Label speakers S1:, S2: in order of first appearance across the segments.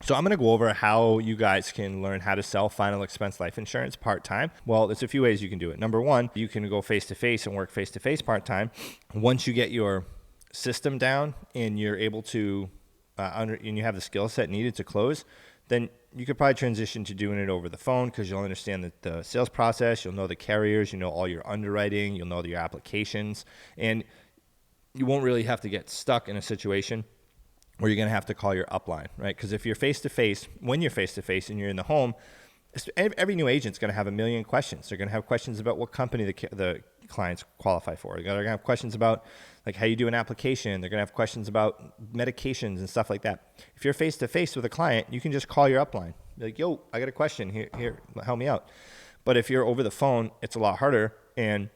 S1: So I'm going to go over how you guys can learn how to sell final expense life insurance part-time. Well, there's a few ways you can do it. Number one, you can go face-to-face and work face-to-face part-time. Once you get your system down and you're able to, and you have the skill set needed to close, then you could probably transition to doing it over the phone because you'll understand the sales process. You'll know the carriers. You know all your underwriting. You'll know your applications. And you won't really have to get stuck in a situation where you're going to have to call your upline, right? Because if you're face-to-face, when you're face-to-face and you're in the home, every new agent's going to have a million questions. They're going to have questions about what company the clients qualify for. They're going to have questions about like how you do an application. They're going to have questions about medications and stuff like that. If you're face-to-face with a client, you can just call your upline. Be like, yo, I got a question. Here, help me out. But if you're over the phone, it's a lot harder, and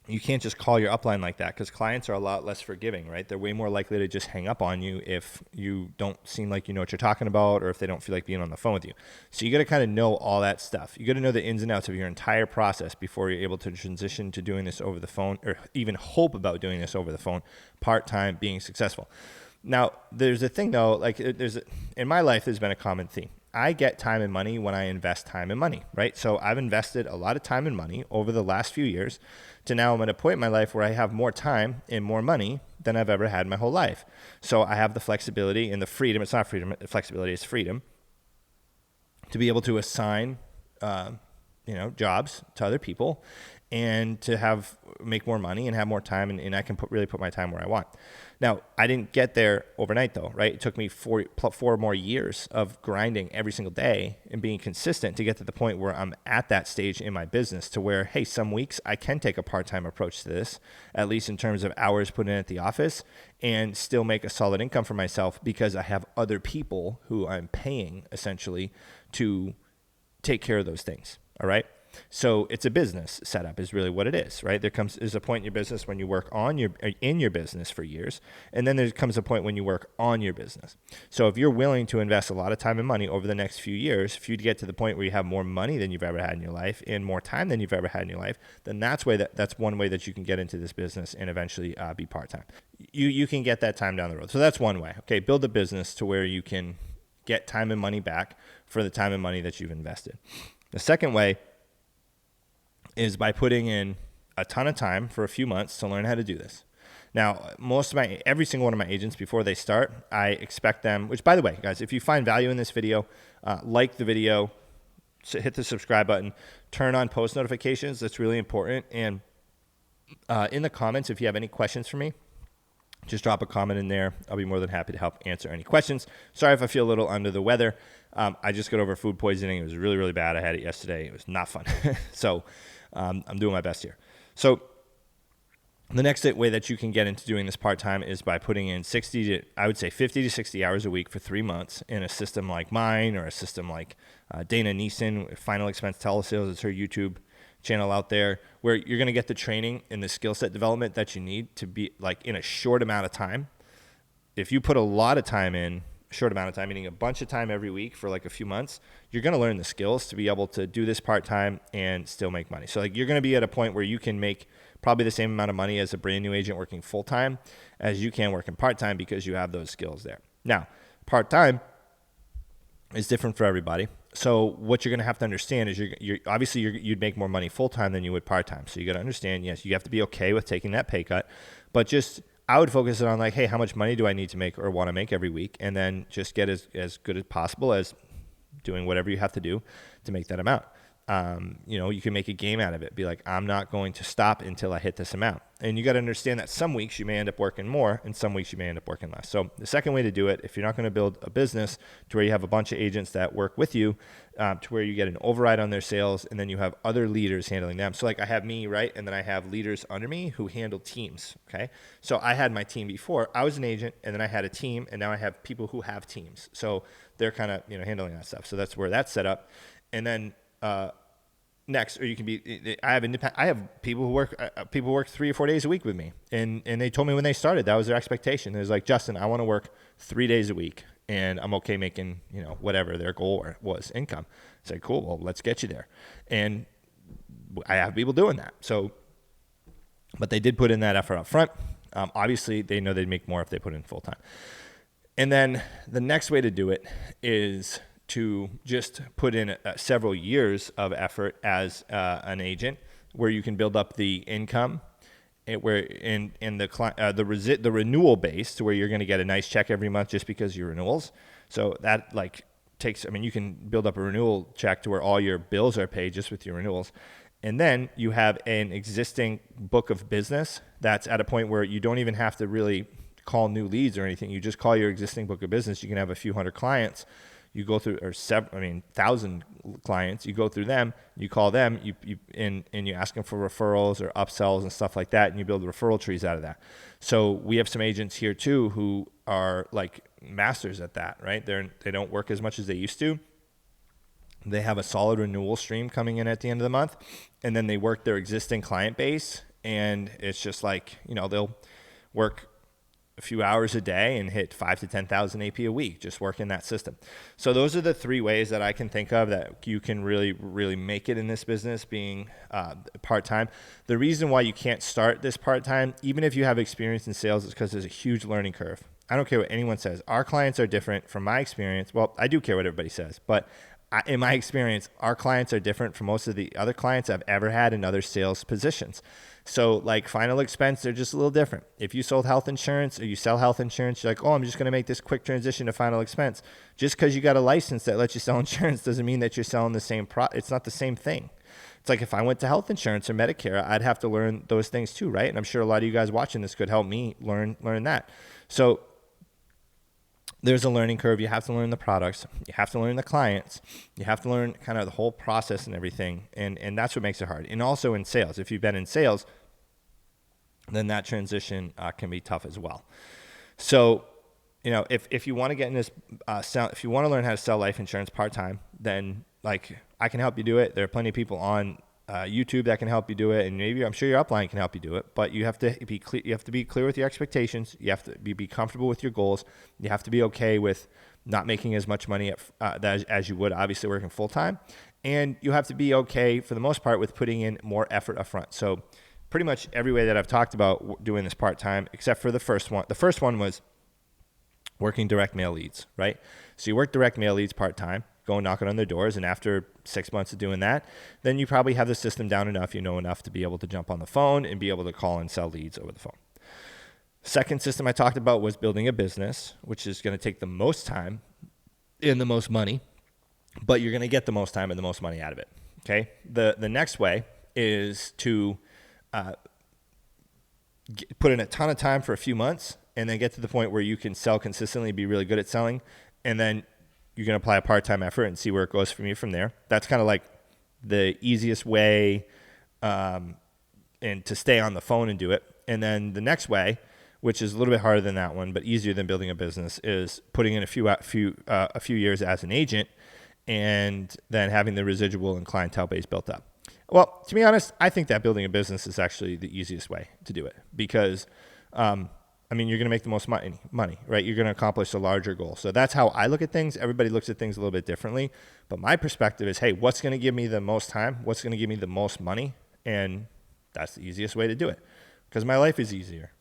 S1: you can't just call your upline like that because clients are a lot less forgiving, right? They're way more likely to just hang up on you if you don't seem like you know what you're talking about or if they don't feel like being on the phone with you. So you got to kind of know all that stuff. You got to know the ins and outs of your entire process before you're able to transition to doing this over the phone or even hope about doing this over the phone part-time, being successful. Now, there's a thing though, like in my life, there's been a common theme. I get time and money when I invest time and money, right? So I've invested a lot of time and money over the last few years to now I'm at a point in my life where I have more time and more money than I've ever had in my whole life. So I have the flexibility and the freedom. It's not freedom, flexibility, it's freedom to be able to assign, jobs to other people and to make more money and have more time, and I can really put my time where I want. Now, I didn't get there overnight though, right? It took me four more years of grinding every single day and being consistent to get to the point where I'm at that stage in my business to where, hey, some weeks I can take a part-time approach to this, at least in terms of hours put in at the office, and still make a solid income for myself because I have other people who I'm paying essentially to take care of those things, all right? So it's a business setup is really what it is, right? There's a point in your business when you work in your business for years, and then there comes a point when you work on your business. So if you're willing to invest a lot of time and money over the next few years, if you get to the point where you have more money than you've ever had in your life and more time than you've ever had in your life, then that's one way that you can get into this business and eventually be part-time. You can get that time down the road. So that's one way. Okay, build a business to where you can get time and money back for the time and money that you've invested. The second way is by putting in a ton of time for a few months to learn how to do this. Now, every single one of my agents, before they start, I expect them, which by the way, guys, if you find value in this video, like the video, hit the subscribe button, turn on post notifications. That's really important. And in the comments, if you have any questions for me, just drop a comment in there. I'll be more than happy to help answer any questions. Sorry if I feel a little under the weather. I just got over food poisoning. It was really, really bad. I had it yesterday. It was not fun. So I'm doing my best here. So the next way that you can get into doing this part-time is by putting in 50 to 60 hours a week for 3 months in a system like mine or a system like Dana Neeson, Final Expense Telesales. It's her YouTube channel out there where you're going to get the training and the skill set development that you need to be like in a short amount of time. If you put a lot of time in, short amount of time, meaning a bunch of time every week for like a few months, you're going to learn the skills to be able to do this part-time and still make money. So like you're going to be at a point where you can make probably the same amount of money as a brand new agent working full-time as you can working part-time because you have those skills there. Now, part-time is different for everybody. So what you're going to have to understand is you'd make more money full-time than you would part-time. So you got to understand, yes, you have to be okay with taking that pay cut, but just I would focus it on like, hey, how much money do I need to make or want to make every week? And then just get as good as possible as doing whatever you have to do to make that amount. You can make a game out of it. Be like, I'm not going to stop until I hit this amount. And you got to understand that some weeks you may end up working more and some weeks you may end up working less. So the second way to do it, if you're not going to build a business to where you have a bunch of agents that work with you, to where you get an override on their sales and then you have other leaders handling them. So like I have me, right? And then I have leaders under me who handle teams. Okay. So I had my team before. I was an agent and then I had a team and now I have people who have teams. So they're kind of, handling that stuff. So that's where that's set up. And then, next, or you can be. I have people who work 3 or 4 days a week with me, and they told me when they started that was their expectation. It was like, Justin, I want to work 3 days a week, and I'm okay making whatever their goal was income. I said, cool, well let's get you there, and I have people doing that. So, but they did put in that effort up front. Obviously, they know they'd make more if they put in full time. And then the next way to do it is to just put in several years of effort as an agent, where you can build up the income, where in the renewal base, to where you're going to get a nice check every month just because of your renewals. So that you can build up a renewal check to where all your bills are paid just with your renewals. And then you have an existing book of business that's at a point where you don't even have to really call new leads or anything. You just call your existing book of business. You can have a few hundred clients. You go through, or 1,000 clients. You go through them. You call them. And you ask them for referrals or upsells and stuff like that, and you build referral trees out of that. So we have some agents here too who are like masters at that, right? They don't work as much as they used to. They have a solid renewal stream coming in at the end of the month, and then they work their existing client base, and it's just like, they'll work a few hours a day and hit 5,000 to 10,000 AP a week, just working that system. So those are the three ways that I can think of that you can really, really make it in this business, being part-time. The reason why you can't start this part-time, even if you have experience in sales, is because there's a huge learning curve. I don't care what anyone says. Our clients are different from my experience. Well, I do care what everybody says, but in my experience, our clients are different from most of the other clients I've ever had in other sales positions. So like final expense, they're just a little different. If you sold health insurance or you sell health insurance, you're like, I'm just going to make this quick transition to final expense. Just because you got a license that lets you sell insurance doesn't mean that you're selling the same it's not the same thing. It's like if I went to health insurance or Medicare, I'd have to learn those things too, right? And I'm sure a lot of you guys watching this could help me learn that. So there's a learning curve. You have to learn the products. You have to learn the clients. You have to learn kind of the whole process and everything. And that's what makes it hard. And also in sales, if you've been in sales, then that transition can be tough as well. So, if you want to get in this, if you want to learn how to sell life insurance part-time, then like I can help you do it. There are plenty of people on YouTube that can help you do it, and maybe I'm sure your upline can help you do it. But you have to be clear. You have to be clear with your expectations. You have to be comfortable with your goals. You have to be okay with not making as much money as you would obviously working full time, and you have to be okay for the most part with putting in more effort up front. So pretty much every way that I've talked about doing this part time, except for the first one. The first one was working direct mail leads, right? So you work direct mail leads part time. Go knocking on their doors, and after 6 months of doing that, then you probably have the system down enough, enough to be able to jump on the phone and be able to call and sell leads over the phone. Second system I talked about was building a business, which is going to take the most time and the most money, but you're going to get the most time and the most money out of it. Okay. The next way is to put in a ton of time for a few months and then get to the point where you can sell consistently, be really good at selling, and then you're going to apply a part-time effort and see where it goes from you from there. That's kind of like the easiest way and to stay on the phone and do it. And then the next way, which is a little bit harder than that one, but easier than building a business, is putting in a few years as an agent and then having the residual and clientele base built up. Well, to be honest, I think that building a business is actually the easiest way to do it because you're going to make the most money, right? You're going to accomplish a larger goal. So that's how I look at things. Everybody looks at things a little bit differently. But my perspective is, hey, what's going to give me the most time? What's going to give me the most money? And that's the easiest way to do it because my life is easier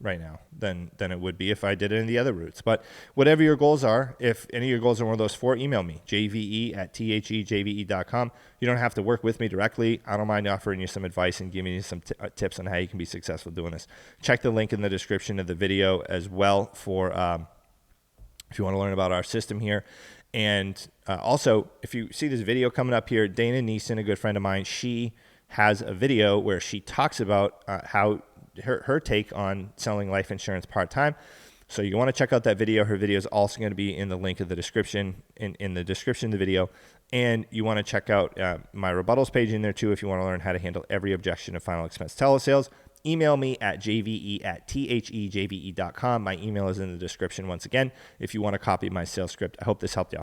S1: right now than it would be if I did it in the other routes. But whatever your goals are, if any of your goals are one of those four, email me, jve@thejve.com. You don't have to work with me directly. I don't mind offering you some advice and giving you some tips on how you can be successful doing this. Check the link in the description of the video as well for if you want to learn about our system here. And also, if you see this video coming up here, Dana Neeson, a good friend of mine, she has a video where she talks about how her take on selling life insurance part-time. So you want to check out that video. Her video is also going to be in the link of the description, in the description of the video. And you want to check out my rebuttals page in there too if you want to learn how to handle every objection to final expense telesales. Email me at jve@thejve.com. My email is in the description once again if you want a copy of my sales script. I hope this helped you out.